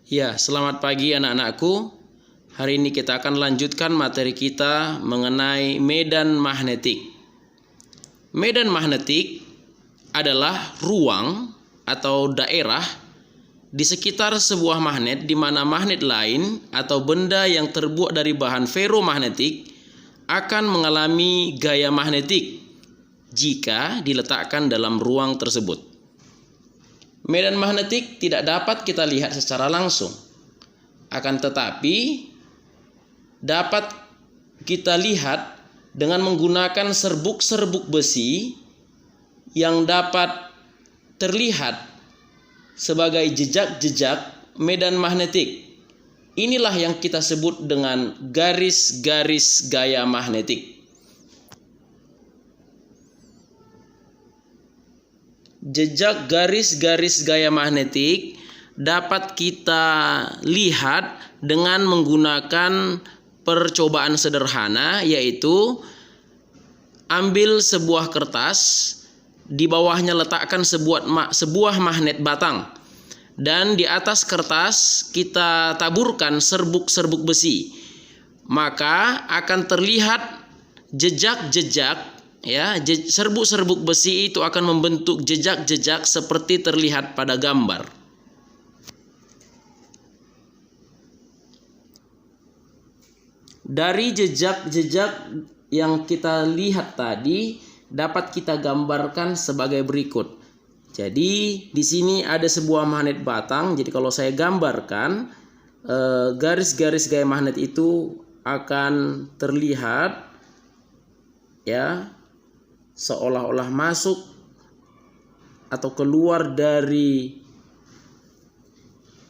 Ya, selamat pagi anak-anakku. Hari ini kita akan lanjutkan materi kita mengenai medan magnetik. Medan magnetik adalah ruang atau daerah di sekitar sebuah magnet di mana magnet lain atau benda yang terbuat dari bahan ferromagnetik akan mengalami gaya magnetik jika diletakkan dalam ruang tersebut. Medan magnetik tidak dapat kita lihat secara langsung, akan tetapi dapat kita lihat dengan menggunakan serbuk-serbuk besi yang dapat terlihat sebagai jejak-jejak medan magnetik. Inilah yang kita sebut dengan garis-garis gaya magnetik. Jejak garis-garis gaya magnetik dapat kita lihat dengan menggunakan percobaan sederhana, yaitu ambil sebuah kertas, di bawahnya letakkan sebuah magnet batang, dan di atas kertas kita taburkan serbuk-serbuk besi. Maka akan terlihat jejak-jejak. Ya, serbuk-serbuk besi itu akan membentuk jejak-jejak seperti terlihat pada gambar. Dari jejak-jejak yang kita lihat tadi dapat kita gambarkan sebagai berikut. Jadi di sini ada sebuah magnet batang. Jadi kalau saya gambarkan garis-garis gaya magnet itu akan terlihat ya, seolah-olah masuk atau keluar dari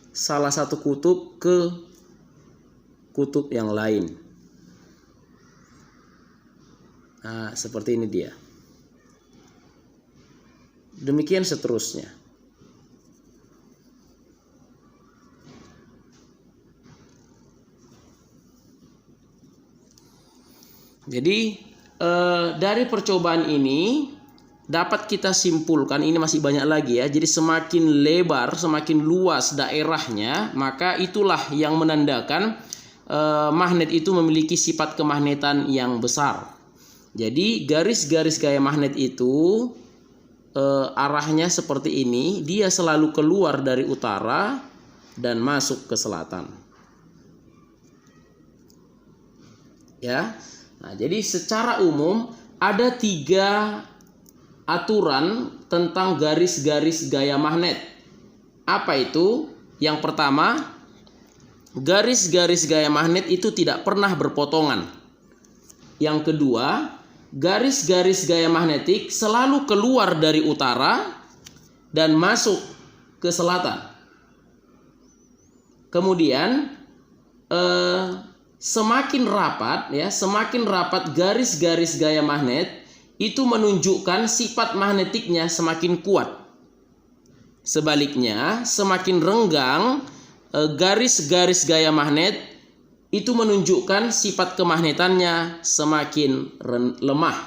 salah satu kutub ke kutub yang lain. Nah, seperti ini dia. Demikian seterusnya. Jadi dari percobaan ini dapat kita simpulkan, ini masih banyak lagi ya. Jadi semakin lebar, semakin luas daerahnya, maka itulah yang menandakan magnet itu memiliki sifat kemagnetan yang besar. Jadi garis-garis gaya magnet itu arahnya seperti ini, dia selalu keluar dari utara dan masuk ke selatan. Ya. Nah, jadi secara umum ada 3 aturan tentang garis-garis gaya magnet. Apa itu? Yang pertama, garis-garis gaya magnet itu tidak pernah berpotongan. Yang kedua, garis-garis gaya magnetik selalu keluar dari utara dan masuk ke selatan. Kemudian semakin rapat garis-garis gaya magnet itu menunjukkan sifat magnetiknya semakin kuat. Sebaliknya, semakin renggang garis-garis gaya magnet itu menunjukkan sifat kemagnetannya semakin lemah.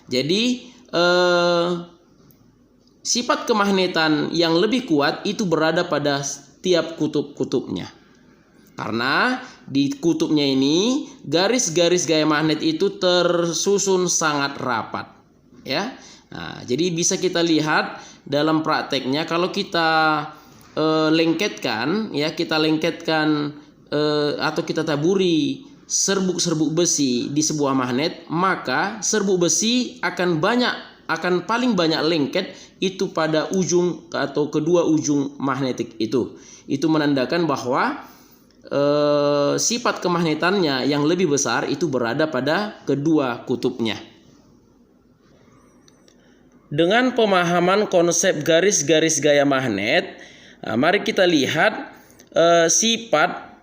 Jadi sifat kemagnetan yang lebih kuat itu berada pada tiap kutub-kutubnya. Karena di kutubnya ini garis-garis gaya magnet itu tersusun sangat rapat, ya. Nah, jadi bisa kita lihat dalam prakteknya kalau kita lengketkan, ya, atau kita taburi serbuk-serbuk besi di sebuah magnet, maka serbuk besi akan paling banyak lengket itu pada ujung atau kedua ujung magnetik itu. Itu menandakan bahwa sifat kemagnetannya yang lebih besar itu berada pada kedua kutubnya. Dengan pemahaman konsep garis-garis gaya magnet, mari kita lihat sifat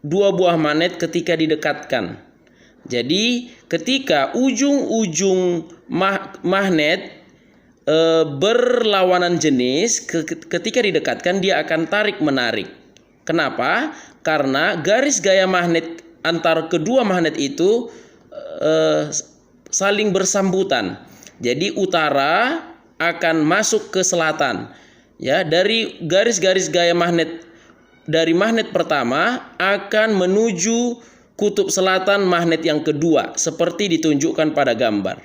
dua buah magnet ketika didekatkan. Jadi ketika ujung-ujung magnet berlawanan jenis, ketika didekatkan dia akan tarik-menarik. Kenapa? Karena garis gaya magnet antar kedua magnet itu saling bersambutan. Jadi utara akan masuk ke selatan. Ya, dari garis-garis gaya magnet dari magnet pertama akan menuju kutub selatan magnet yang kedua, seperti ditunjukkan pada gambar.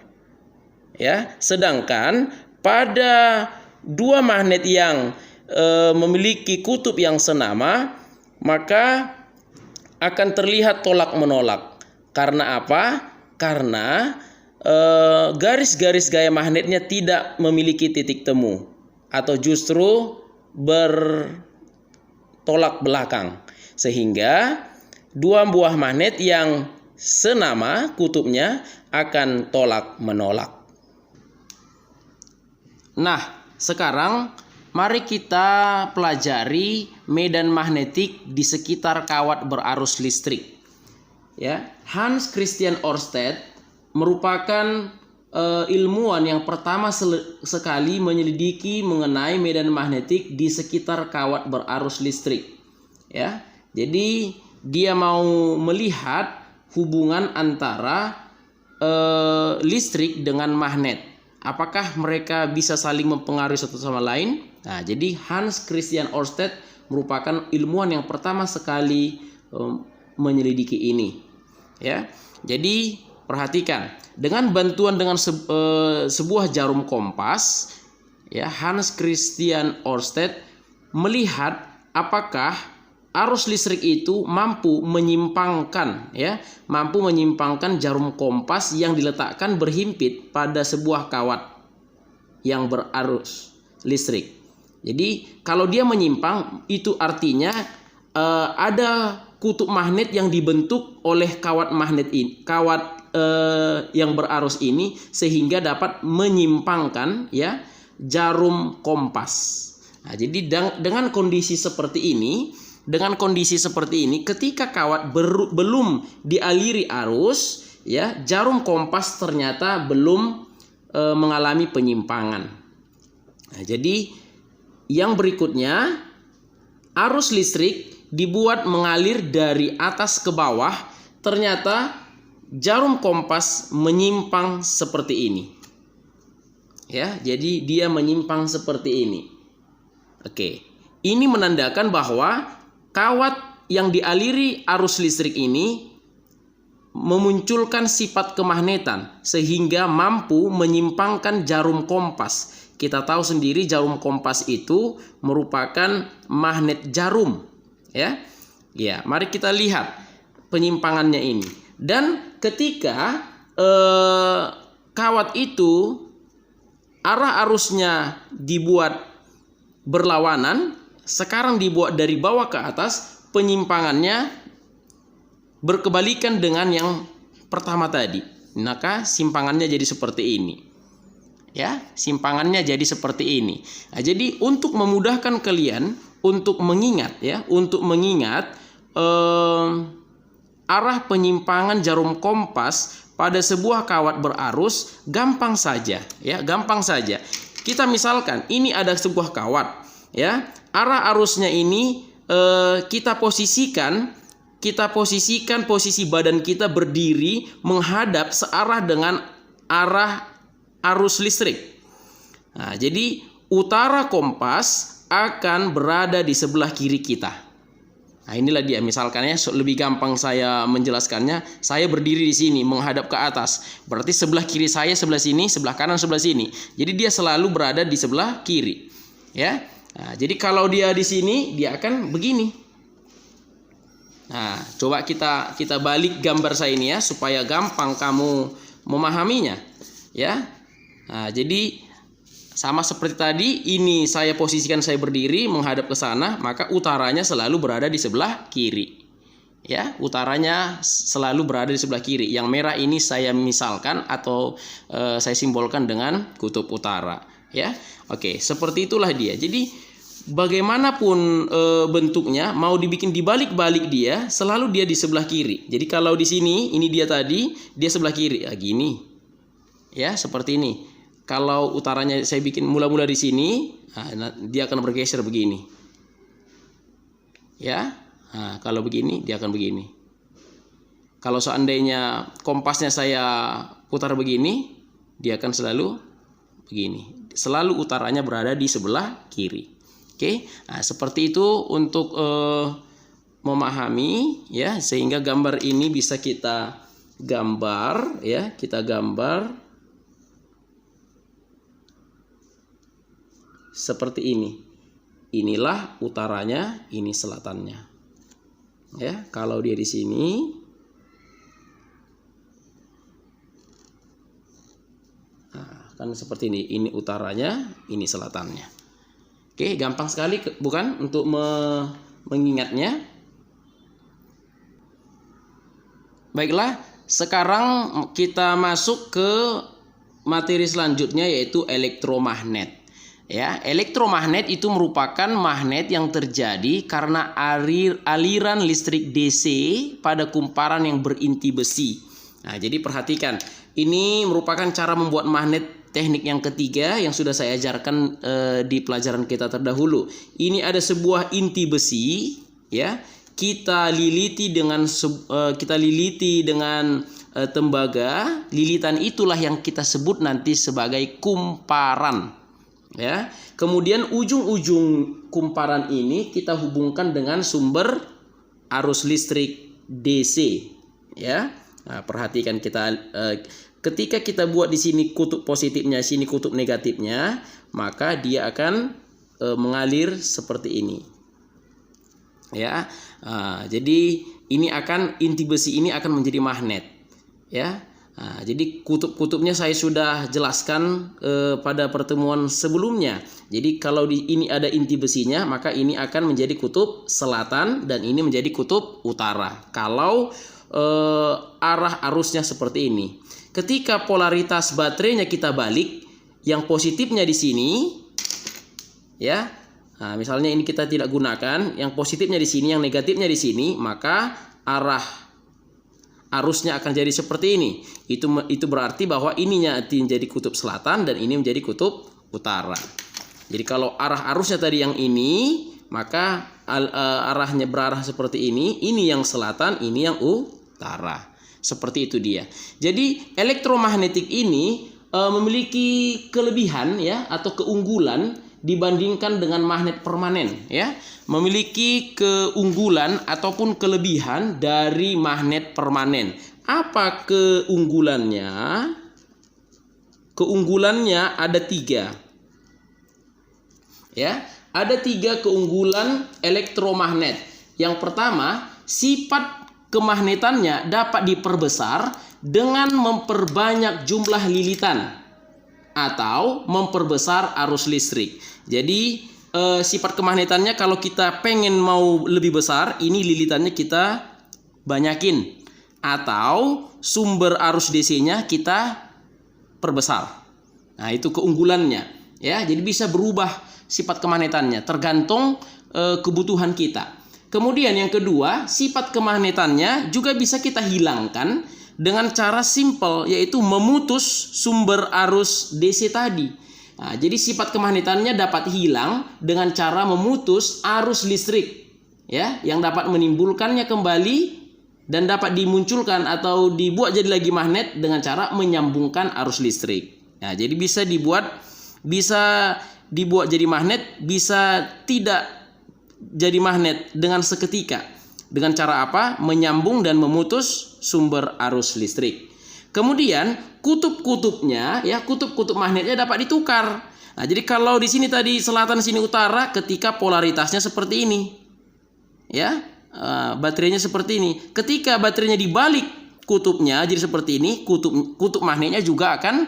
Ya, sedangkan pada dua magnet yang memiliki kutub yang senama, maka akan terlihat tolak menolak. Karena apa? Karena garis-garis gaya magnetnya tidak memiliki titik temu, atau justru bertolak belakang, sehingga dua buah magnet yang senama kutubnya akan tolak menolak. Nah, sekarang mari kita pelajari medan magnetik di sekitar kawat berarus listrik. Ya, Hans Christian Ørsted merupakan ilmuwan yang pertama sekali menyelidiki mengenai medan magnetik di sekitar kawat berarus listrik. Ya, jadi dia mau melihat hubungan antara listrik dengan magnet. Apakah mereka bisa saling mempengaruhi satu sama lain? Nah, jadi Hans Christian Ørsted merupakan ilmuwan yang pertama sekali menyelidiki ini. Ya, jadi perhatikan, dengan bantuan sebuah jarum kompas, ya, Hans Christian Ørsted melihat apakah arus listrik itu mampu menyimpangkan jarum kompas yang diletakkan berhimpit pada sebuah kawat yang berarus listrik. Jadi kalau dia menyimpang, itu artinya ada kutub magnet yang dibentuk oleh kawat yang berarus ini, sehingga dapat menyimpangkan, ya, jarum kompas. Nah, jadi dengan kondisi seperti ini, ketika kawat belum dialiri arus, ya, jarum kompas ternyata belum mengalami penyimpangan. Nah, jadi yang berikutnya, arus listrik dibuat mengalir dari atas ke bawah, ternyata jarum kompas menyimpang seperti ini. Ya, jadi dia menyimpang seperti ini. Oke, ini menandakan bahwa kawat yang dialiri arus listrik ini memunculkan sifat kemagnetan sehingga mampu menyimpangkan jarum kompas. Kita tahu sendiri jarum kompas itu merupakan magnet jarum. Ya, mari kita lihat penyimpangannya ini. Dan ketika kawat itu arah arusnya dibuat berlawanan, sekarang dibuat dari bawah ke atas, penyimpangannya berkebalikan dengan yang pertama tadi. Maka simpangannya jadi seperti ini. Ya, simpangannya jadi seperti ini. Nah, jadi untuk memudahkan kalian untuk mengingat, arah penyimpangan jarum kompas pada sebuah kawat berarus gampang saja, ya, gampang saja. Kita misalkan ini ada sebuah kawat, ya, arah arusnya ini kita posisikan posisi badan kita berdiri menghadap searah dengan arah arus listrik. Nah, jadi utara kompas akan berada di sebelah kiri kita. Nah, inilah dia misalkan, ya, lebih gampang saya menjelaskannya. Saya berdiri di sini menghadap ke atas. Berarti sebelah kiri saya sebelah sini, sebelah kanan sebelah sini. Jadi dia selalu berada di sebelah kiri. Ya. Nah, jadi kalau dia di sini, dia akan begini. Nah, coba kita balik gambar saya ini, ya, supaya gampang kamu memahaminya. Ya. Nah, jadi sama seperti tadi, ini saya posisikan saya berdiri menghadap ke sana, maka utaranya selalu berada di sebelah kiri. Ya, utaranya selalu berada di sebelah kiri. Yang merah ini saya misalkan atau saya simbolkan dengan kutub utara. Ya, oke, seperti itulah dia. Jadi bagaimanapun bentuknya, mau dibikin dibalik-balik dia, selalu dia di sebelah kiri. Jadi kalau di sini, ini dia tadi, dia sebelah kiri. Ya, gini. Ya, seperti ini. Kalau utaranya saya bikin mula-mula di sini, nah, dia akan bergeser begini. Ya, nah, kalau begini dia akan begini. Kalau seandainya kompasnya saya putar begini, dia akan selalu begini. Selalu utaranya berada di sebelah kiri. Oke, nah, seperti itu untuk memahami ya, sehingga gambar ini bisa kita gambar ya, kita gambar seperti ini. Inilah utaranya, ini selatannya. Ya, kalau dia di sini, nah, kan seperti ini. Ini utaranya, ini selatannya. Oke, gampang sekali bukan untuk mengingatnya. Baiklah, sekarang kita masuk ke materi selanjutnya, yaitu elektromagnet. Ya, elektromagnet itu merupakan magnet yang terjadi karena aliran listrik DC pada kumparan yang berinti besi. Nah, jadi perhatikan, ini merupakan cara membuat magnet teknik yang ketiga yang sudah saya ajarkan di pelajaran kita terdahulu. Ini ada sebuah inti besi, ya. Kita liliti dengan tembaga. Lilitan itulah yang kita sebut nanti sebagai kumparan. Ya, kemudian ujung-ujung kumparan ini kita hubungkan dengan sumber arus listrik DC. Ya, nah, perhatikan ketika kita buat di sini kutub positifnya, sini kutub negatifnya, maka dia akan mengalir seperti ini. Ya, jadi inti besi ini akan menjadi magnet. Ya. Nah, jadi kutub-kutubnya saya sudah jelaskan pada pertemuan sebelumnya. Jadi kalau ini ada inti besinya, maka ini akan menjadi kutub selatan dan ini menjadi kutub utara. Kalau arah arusnya seperti ini. Ketika polaritas baterainya kita balik, yang positifnya di sini, ya. Nah, misalnya ini kita tidak gunakan, yang positifnya di sini, yang negatifnya di sini, maka arah arusnya akan jadi seperti ini. Itu berarti bahwa ininya menjadi kutub selatan dan ini menjadi kutub utara. Jadi kalau arah arusnya tadi yang ini, maka arahnya berarah seperti ini. Ini yang selatan, ini yang utara. Seperti itu dia. Jadi elektromagnetik ini memiliki kelebihan ya, atau keunggulan dibandingkan dengan magnet permanen ya. Memiliki keunggulan ataupun kelebihan dari magnet permanen. Apa keunggulannya? Keunggulannya ada 3. Ya, ada 3 keunggulan elektromagnet. Yang pertama, sifat kemagnetannya dapat diperbesar dengan memperbanyak jumlah lilitan atau memperbesar arus listrik. Jadi sifat kemagnetannya, kalau kita pengen mau lebih besar, ini lilitannya kita banyakin, atau sumber arus DC-nya kita perbesar. Nah, itu keunggulannya ya. Jadi bisa berubah sifat kemagnetannya tergantung kebutuhan kita. Kemudian yang kedua, sifat kemagnetannya juga bisa kita hilangkan dengan cara simple, yaitu memutus sumber arus DC tadi. Nah, jadi sifat kemagnetannya dapat hilang dengan cara memutus arus listrik ya, yang dapat menimbulkannya kembali dan dapat dimunculkan atau dibuat jadi lagi magnet dengan cara menyambungkan arus listrik. Nah, jadi bisa dibuat jadi magnet, bisa tidak jadi magnet dengan seketika. Dengan cara apa? Menyambung dan memutus sumber arus listrik. Kemudian kutub-kutubnya ya, kutub-kutub magnetnya dapat ditukar. Nah, jadi kalau di sini tadi selatan, sini utara, ketika polaritasnya seperti ini. Ya, baterainya seperti ini. Ketika baterainya dibalik kutubnya jadi seperti ini, kutub magnetnya juga akan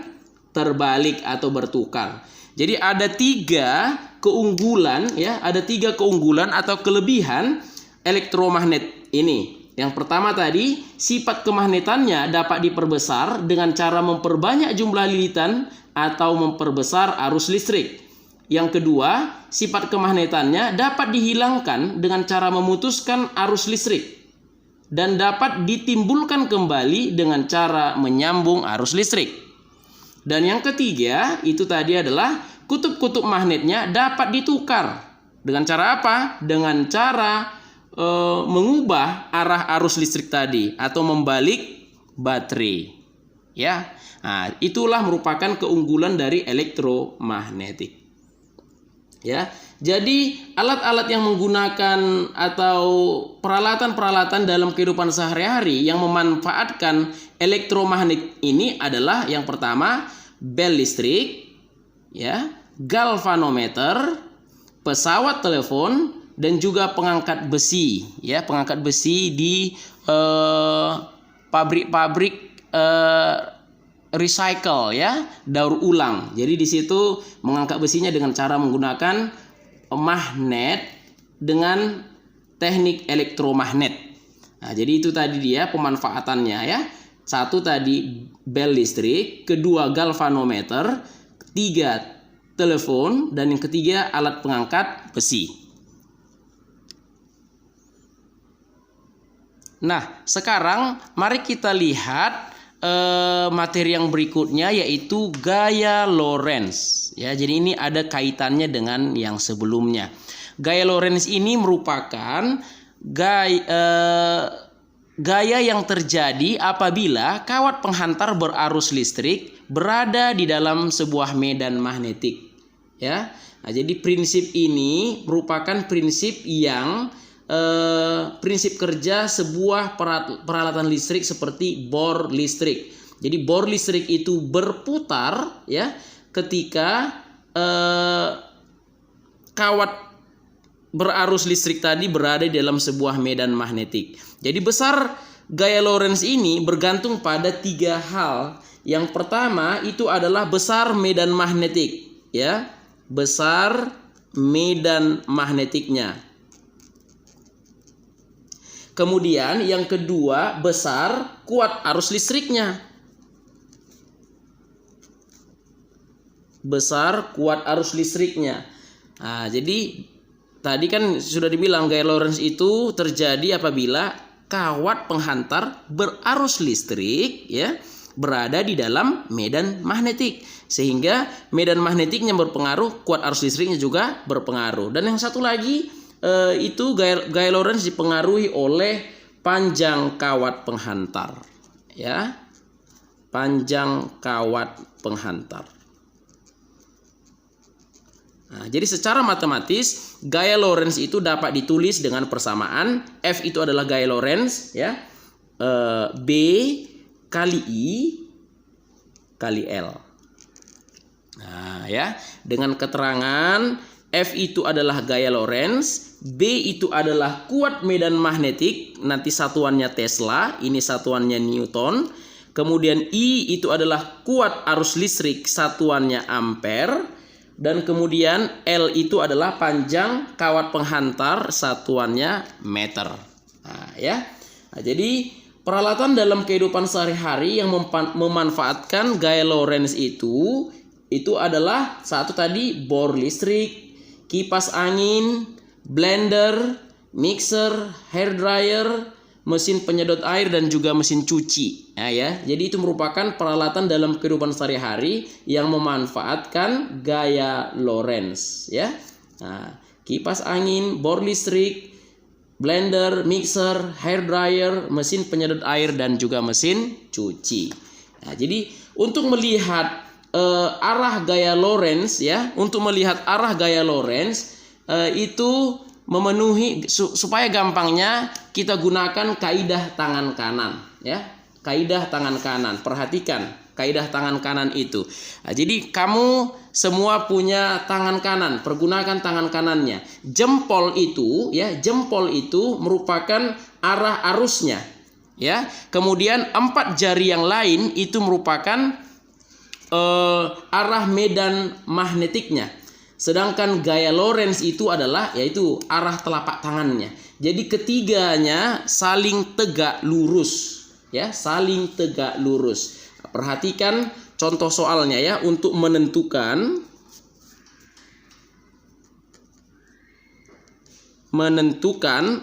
terbalik atau bertukar. Jadi ada 3 keunggulan ya, ada 3 keunggulan atau kelebihan elektromagnet ini. Yang pertama tadi, sifat kemagnetannya dapat diperbesar dengan cara memperbanyak jumlah lilitan atau memperbesar arus listrik. Yang kedua, sifat kemagnetannya dapat dihilangkan dengan cara memutuskan arus listrik dan dapat ditimbulkan kembali dengan cara menyambung arus listrik. Dan yang ketiga, itu tadi adalah kutub-kutub magnetnya dapat ditukar. Dengan cara apa? Dengan cara mengubah arah arus listrik tadi atau membalik baterai. Ya. Nah, itulah merupakan keunggulan dari elektromagnetik. Ya. Jadi alat-alat yang menggunakan atau peralatan-peralatan dalam kehidupan sehari-hari yang memanfaatkan elektromagnet ini adalah yang pertama bel listrik, ya, galvanometer, pesawat telepon, dan juga pengangkat besi, ya, pengangkat besi di pabrik-pabrik recycle, ya, daur ulang. Jadi di situ mengangkat besinya dengan cara menggunakan magnet dengan teknik elektromagnet. Nah, jadi itu tadi dia pemanfaatannya, ya. Satu tadi bel listrik, kedua galvanometer, ketiga telepon, dan yang ketiga alat pengangkat besi. Nah, sekarang mari kita lihat materi yang berikutnya, yaitu gaya Lorentz, ya. Jadi ini ada kaitannya dengan yang sebelumnya. Gaya Lorentz ini merupakan gaya yang terjadi apabila kawat penghantar berarus listrik berada di dalam sebuah medan magnetik, ya. Nah, jadi prinsip ini merupakan prinsip yang prinsip kerja sebuah peralatan listrik seperti bor listrik. Jadi bor listrik itu berputar, ya, ketika kawat berarus listrik tadi berada di dalam sebuah medan magnetik. Jadi besar gaya Lorentz ini bergantung pada 3 hal. Yang pertama itu adalah besar medan magnetik, ya, besar medan magnetiknya. Kemudian yang kedua, besar kuat arus listriknya. Besar kuat arus listriknya. Nah, jadi tadi kan sudah dibilang gaya Lorentz itu terjadi apabila kawat penghantar berarus listrik, ya, berada di dalam medan magnetik. Sehingga medan magnetiknya berpengaruh, kuat arus listriknya juga berpengaruh. Dan yang satu lagi, itu gaya Lorentz dipengaruhi oleh panjang kawat penghantar, ya, panjang kawat penghantar. Nah, jadi secara matematis gaya Lorentz itu dapat ditulis dengan persamaan F itu adalah gaya Lorentz, ya, B kali I kali L. Nah, ya, dengan keterangan F itu adalah gaya Lorentz, B itu adalah kuat medan magnetik, nanti satuannya Tesla, ini satuannya Newton. Kemudian I itu adalah kuat arus listrik, satuannya ampere. Dan kemudian L itu adalah panjang kawat penghantar, satuannya meter. Nah, ya. Nah, jadi peralatan dalam kehidupan sehari-hari yang memanfaatkan gaya Lorentz itu adalah satu tadi bor listrik, kipas angin, blender, mixer, hair dryer, mesin penyedot air, dan juga mesin cuci. Nah, ya, jadi itu merupakan peralatan dalam kehidupan sehari-hari yang memanfaatkan gaya Lorentz, ya. Nah, kipas angin, bor listrik, blender, mixer, hair dryer, mesin penyedot air, dan juga mesin cuci. Nah, jadi untuk melihat arah gaya Lorentz, ya, untuk melihat arah gaya Lorentz itu memenuhi, supaya gampangnya kita gunakan kaidah tangan kanan, ya, kaidah tangan kanan. Perhatikan kaidah tangan kanan itu. Nah, jadi kamu semua punya tangan kanan, pergunakan tangan kanannya. Jempol itu, ya, jempol itu merupakan arah arusnya, ya. Kemudian 4 jari yang lain itu merupakan arah medan magnetiknya. Sedangkan gaya Lorentz itu adalah yaitu arah telapak tangannya. Jadi ketiganya saling tegak lurus, ya, saling tegak lurus. Perhatikan contoh soalnya, ya, untuk menentukan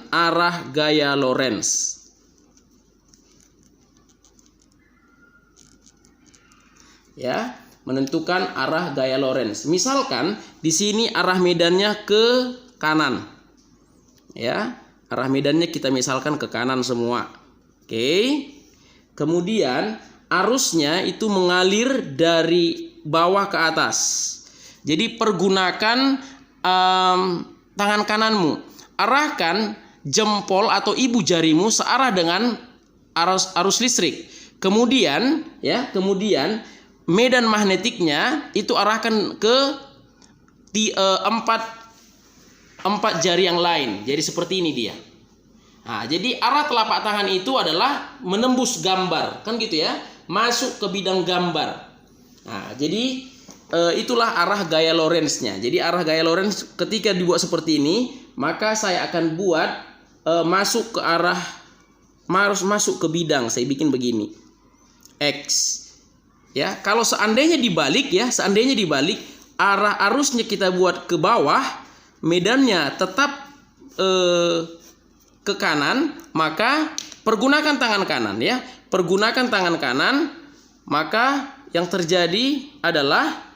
arah gaya Lorentz. Ya, menentukan arah gaya Lorentz. Misalkan di sini arah medannya ke kanan. Ya, arah medannya kita misalkan ke kanan semua. Oke. Kemudian arusnya itu mengalir dari bawah ke atas. Jadi pergunakan tangan kananmu. Arahkan jempol atau ibu jarimu searah dengan arus listrik. Kemudian medan magnetiknya itu arahkan ke empat jari yang lain. Jadi seperti ini dia. Nah, jadi arah telapak tangan itu adalah menembus gambar, kan gitu ya, masuk ke bidang gambar. Nah, jadi itulah arah gaya Lorentz-nya. Jadi arah gaya Lorentz ketika dibuat seperti ini, maka saya akan buat masuk ke arah, masuk ke bidang. Saya bikin begini, X. Ya, kalau seandainya dibalik arah arusnya kita buat ke bawah, medannya tetap ke kanan, maka pergunakan tangan kanan ya. Pergunakan tangan kanan, maka yang terjadi adalah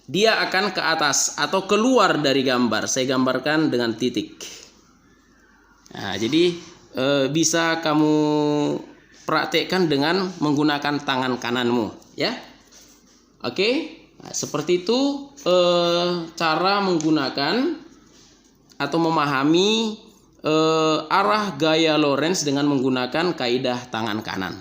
dia akan ke atas atau keluar dari gambar. Saya gambarkan dengan titik. Nah, jadi bisa kamu praktekkan dengan menggunakan tangan kananmu ya. Oke. Nah, seperti itu cara menggunakan atau memahami arah gaya Lorentz dengan menggunakan kaidah tangan kanan.